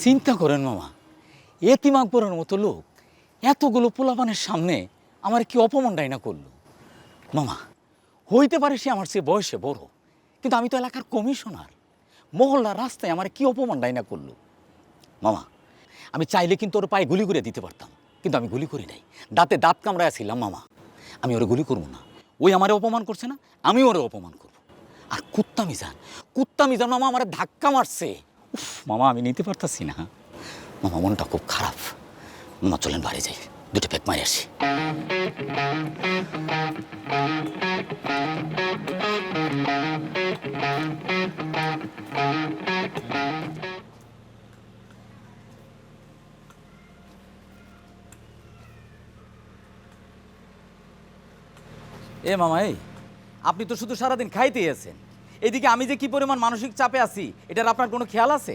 চিন্তা করেন মামা, এতিম আকবরের মতো লোক এতগুলো পোলাপানের সামনে আমার কি অপমানটাই না করলো। মামা, হইতে পারে সে আমার চেয়ে বয়সে বড়, কিন্তু আমি তো এলাকার কমিশনার। মহল্লার রাস্তায় আমার কি অপমানটাই না করলো। মামা, আমি চাইলে কিন্তু ওর পায়ে গুলি করে দিতে পারতাম, কিন্তু আমি গুলি করি নাই। দাঁতে দাঁত কামড়াইছিলাম। মামা, আমি ওরে গুলি করবো না। ওই আমারে অপমান করছে না, আমি ওরে অপমান করবো। আর কুত্তা মিজান মামা আমার ধাক্কা মারছে। উফ মামা, আমি নিতে পারতাছি না। মামা, মনটা খুব খারাপ। মামা চলেন বাড়ি যাই, দুটো পেক মারি আসি। এ মামা, এই আপনি তো শুধু সারাদিন খাইতেই আছেন, এদিকে আমি যে কি পরিমাণ মানসিক চাপে আছি এটার আপনার কোনো খেয়াল আছে?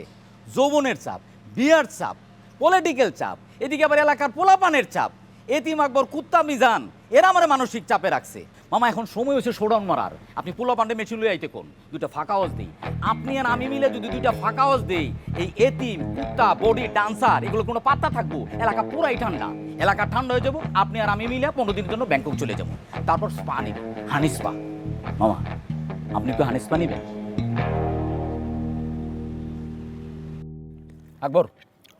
যৌবনের চাপ, বিয়ার চাপ, পলিটিক্যাল চাপ, এদিকে আবার এলাকার পোলাপানের চাপ। এতিম আকবর, কুত্তা মিজান, এরা আমার মানসিক চাপে রাখছে। মামা, এখন সময় হয়েছে শোডাউন মারার। আপনি পোলাপান্ডে মেশিন লই আইতে কোন দুইটা ফাঁকা হাউস দিই। আপনি আর আমি মিলে যদি দুইটা ফাঁকা হাউস দেই, এই এতিম, কুত্তা, বডি, ডান্সার এগুলো কোনো পাত্তা থাকবো? এলাকা পুরাই ঠান্ডা, এলাকা ঠান্ডা হয়ে যাবো। আপনি আর আমি মিলে 15 দিনের জন্য ব্যাংকক চলে যাবো। তারপর স্পা নিব, হানি স্পা। মামা, আপনি কি হানি স্পা নিবেন? আকবর,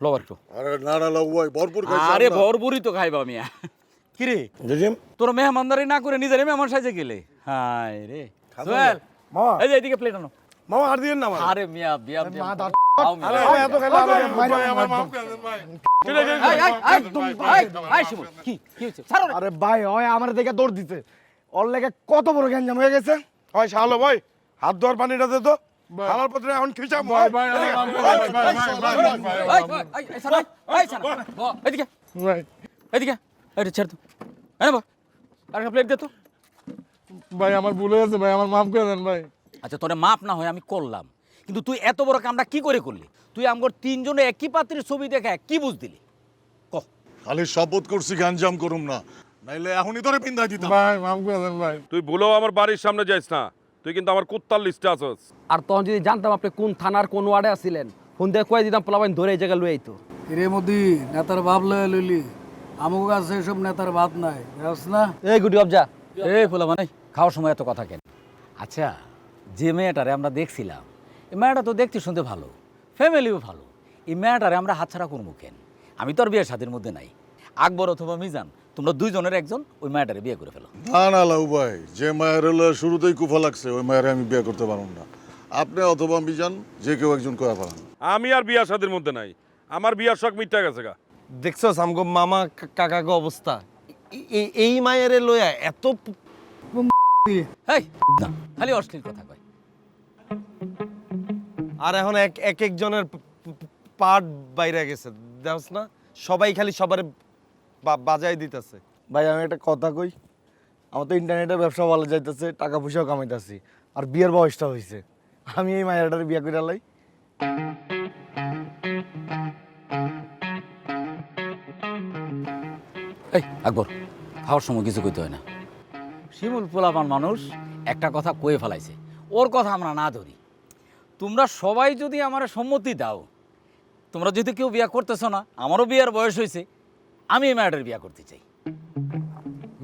লো একটু। আরে না না লাউ ভাই, ভরপুর খাইছি। আরে ভরপুরই তো খাইবা মিয়া। কিরে, জজিম তোর মেহমানদারি না করে নিজের মেহমান সাজে গেলে? হায় রে সোহেল, মামা, এই যে এদিকে প্লেট আনো। মামা আর দিয়েন না আমার। আরে মিয়া, বিয়া মা দাও। আরে ভাই এত খেলা ভাই আমার মাফ করে দেন ভাই। কি হয়েছে? ছাড়ো রে। আরে ভাই হয় আমার দেখে দৌড় দিতে, ওর লেগে কত বড় গ্যাঞ্জাম হয়ে গেছে। হয় শালো ভাই, হাত ধোয়ার পানিটা দে তো। আমার পত্রে এখন খিচাম ভাই ভাই এই, ছাড়ো, এই, ছাড়ো। এদিকে, ভাই এদিকে, এটা ছেড়ে তো। এই বা, আরেকটা প্লেট দে তো। ভাই আমার ভুল হয়ে গেছে ভাই, আমার মাফ করে দেন ভাই। আচ্ছা, তোরে মাপ না হয় আমি করলাম, কিন্তু তুই এত বড় কামটা কি করে করলি? তুই আমগর তিনজনে একই পাত্রের ছবি দেখে কি বুঝ দিলি? কহ। খালি শপথ করছি গাঞ্জাম করুম না, নাইলে এখনই তোরে পিন্দাই দিতাম। ভাই মাফ করে দেন ভাই। তুই ভুলেও আমার বাড়ির সামনে যাইস না, তুই কিন্তু আমার কুত্তার লিস্টে আছস। আর তখন যদি জানতাম আপনি কোন থানার কোন ওয়ার্ডে আছিলেন, ফোন দিয়ে কয়ে দিতাম পোলাপাইন ধরে এই জায়গায় লুয়ে আইতো। এর মধ্যে নেতার ভাব লয়ে লইলি, আমগো কাছে এসব নেতার ভাত নাই, বুঝছ না? এই গুডি অবজা, এই ফুলা মানে খাওয়ার সময় এত কথা কেন? আচ্ছা, যে মেয়েটারে আমরা দেখছিলাম, এই মেয়েটা তো দেখতে শুনতে ভালো, ফ্যামিলিও ভালো। এই মেয়েটারে আমরা হাতছাড়া করবো কেন? আমি তো আর বিয়ের সাথের মধ্যে নাই। আকবর অথবা মিজান, তোমরা দুইজনের একজন ওই মেয়েটারে বিয়ে করে ফেলো। না না লাউ ভাই, যে মায়ের শুরুতেই কুফা লাগছে ওই মায়ের আমি বিয়ে করতে পারবো না। আপনি অথবা মিজান যে কেউ একজন কয়া পারেন। আমি আর বিয়া শাদির মধ্যে নাই, আমার বিয়ার শখ মিটটা গেছে গা। দেখছো আমগো মামা কাকাগো অবস্থা, এই মায়ের লইয়া এত এই না, খালি অশ্লীল কথা কয়। আর এখন এক একজনের পার্ট বাইরে গেছে, দেখছ না? সবাই খালি সবার বাজাই দিতেছে। ভাই আমি একটা কথা কই, আমার তো ইন্টারনেটের ব্যবসা ভালো যাইতেছে, টাকা পয়সাও কামাইতেছি, আর বিয়ের বয়সটা হয়েছে। আমি এই মায়েরটারে বিয়ে করে লাই। এই আকবর, খাওয়ার সময় কিছু কইতে হয় না। শিমুল পোলাপান মানুষ, একটা কথা কয়ে ফেলাইছে, ওর কথা আমরা না ধরি। তোমরা সবাই যদি আমার সম্মতি দাও, তোমরা যদি কেউ বিয়ে করতেছো না, আমারও বিয়ের বয়স হয়েছে, আমি এই মেয়েটার বিয়ে করতে চাই।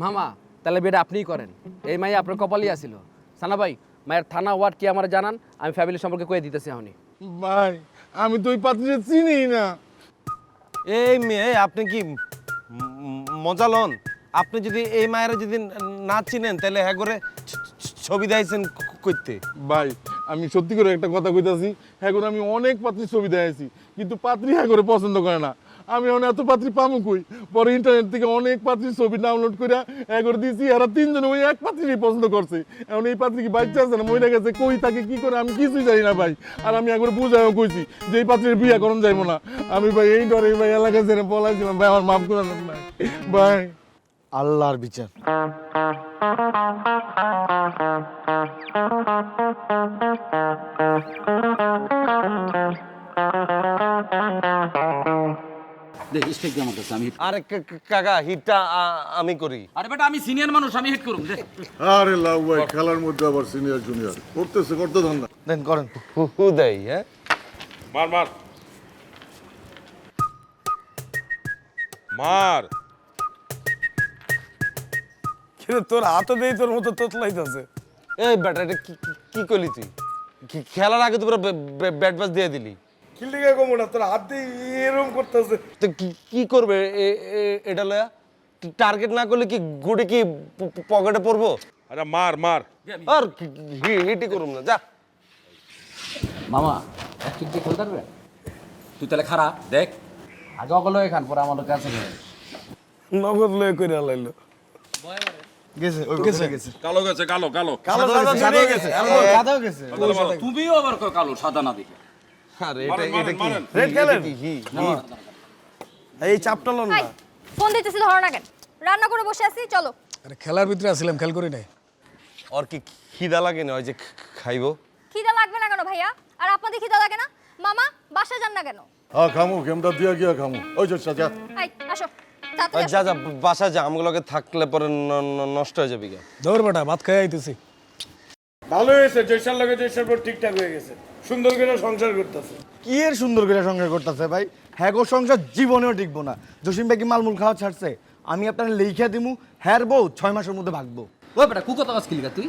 মামা তাহলে বিয়েটা আপনিই করেন, এই মাই আপনার কপালই আসিল। সানা ভাই, মায়ের থানা ওয়ার্ড কি আমার জানান, আমি ফ্যামিলি সম্পর্কে কয়ে দিতেছি এখনই। ভাই আমি তো ওই পাত্রীকে চিনি না। এই মেয়ে আপনি কি মজা লন? আপনি যদি এই মায়ের যদি না চিনেন তাহলে হ্যাঁ করে ছবি দিয়েছেন করতে। ভাই আমি সত্যি করে একটা কথা কইতাছি, হ্যাঁ করে আমি অনেক পাত্রী ছবি দেখাইছি, কিন্তু পাত্রী হ্যাঁ করে পছন্দ করে না। আমি এখন এত পাত্রী পামু কই? পরে ইন্টারনেট থেকে অনেক পাত্রীর ছবি ডাউনলোড করে হ্যাঁ করে দিয়েছি, এরা তিনজনে ওই এক পাত্রীরই পছন্দ করছে। এখন এই পাত্রী কি বাচ্চা আছে না মহিলা গেছে, কই তাকে কি করে আমি কিছুই জানি না ভাই। আর আমি একবার বুঝাইও কইছি যে এই পাত্রীর বিয়ে করণ যাইবো না। আমি ভাই এই ডরে ভাই এলাকা ছেড়ে পলাইছিলাম ভাই, আমার মাফ করে দেন ভাই। ভাই আল্লাহর বিচার। দেখ স্টেক দিয়ে আমার কাছে, আমি আরে কাকা হিটটা আমি করি। আরে বেটা, আমি সিনিয়র মানুষ, আমি হিট করুম। আরে লাউ ভাই, খেলার মধ্যে আবার সিনিয়র জুনিয়র করতে দেন না। দেন করেন। হু দেই হ্যাঁ। মার মার। মার। কিন্তু তোর হাতে দেই তোর মতো তোতলাইতেছে। এই বেটা এটা কি করলি তুই? খেলার আগে তো পুরো ব্যাট বাস দিয়ে দিলি। কিলিগা কমোটা তোর হাত দিয়ে এরকম করতেছে। তো কি করবে এটা লয়া? টার্গেট না করলে কি গুড়ি কি পকেটে পড়বো? আরে মার মার। আর হিটি করুম না, যা। মামা এক কিক দিয়ে খেলতে পারবেন? তুই তাহলে খারাপ দেখ। আগে অগলো খান, পরে আমাদের কাছে নিয়ে। নগদ লয়ে কইরা লাইলো। গেছে ওই গেছে গেছে। কালো গেছে, কালো কালো। কালো সাদা গেছে। সাদাও গেছে। তুমিও আবার কালো সাদা না দেখে। আরে এটা কি? Red colour. এই চাপটা লন না। হাই ফোন দিতেছি ধরো না কেন? রান্না করে বসে আছি, চলো। আরে খেলার ভিতরে আসছিলাম, খেল করি নাই। ওর কি খিদা লাগে না ওই যে খাইবো? খিদা লাগবে না কেন ভাইয়া? আর আপনাদের খিদা লাগে না? মামা বাসা যান না কেন? হ্যাঁ খামু কেমটা দিয়া গিয়া খামু ওই যে যা আই আসো, তাড়াতাড়ি আসো। যা যা বাসা যা, আমগুলোকে থাকলে পরে নষ্ট হয়ে যাবে। দৌড় বেটা, ভাত খাই আইতেছি। ভালো হয়েছে, জয়সার লগে জয়সার পর ঠিকঠাক হয়ে গেছে। সুন্দর করে সংসার করতেছে। কি এর সুন্দর করে সংসার করতেছে ভাই? হ্যাঁ গো, সংসার জীবনেও টিকবো না। জসিম ভাই কি মালমূল খাওয়া ছাড়ছে? আমি আপনার লেখা দিমু, হ্যার বউ 6 মাসের মধ্যে ভাগবো। ওই বেটা কুকো তো কিলিগা তুই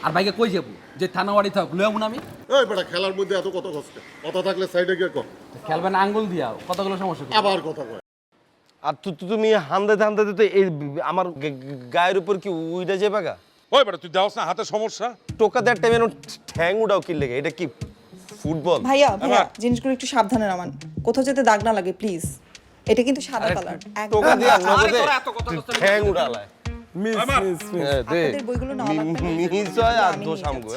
আর ভাইকে কই যাবো যে থানাওয়াড়ি থাক লইয়াবো না আমি? এই বেটা খেলার মধ্যে এত কথা কষ্ট কথা থাকলে সাইডে গিয়ে কর খেলবেন আঙ্গুল দিয়া, কতগুলো সমস্যা কি? আবার কথা কয় আর তুমি হান্দে তো এই আমার গায়ের উপর কি উইটা যাবে গা? ওই বেটা তুই দাওস না হাতে সমস্যা? টোকা দেওয়ার টাইমে ঠ্যাং উঠাও কি লেগে? এটা কি ফুটবল? ভাইয়া ভাইয়া জিনিসগুলো একটু সাবধানে নামান, কোথাও যেতে দাগ না লাগে প্লিজ। এটা কিন্তু সাদা কালার। টোকা দিয়া নগদে ঠ্যাং উঠালায়। মিস দে আপনাদের বইগুলো নেওয়া লাগবে না। মিস হয় আর দোষ আমগো।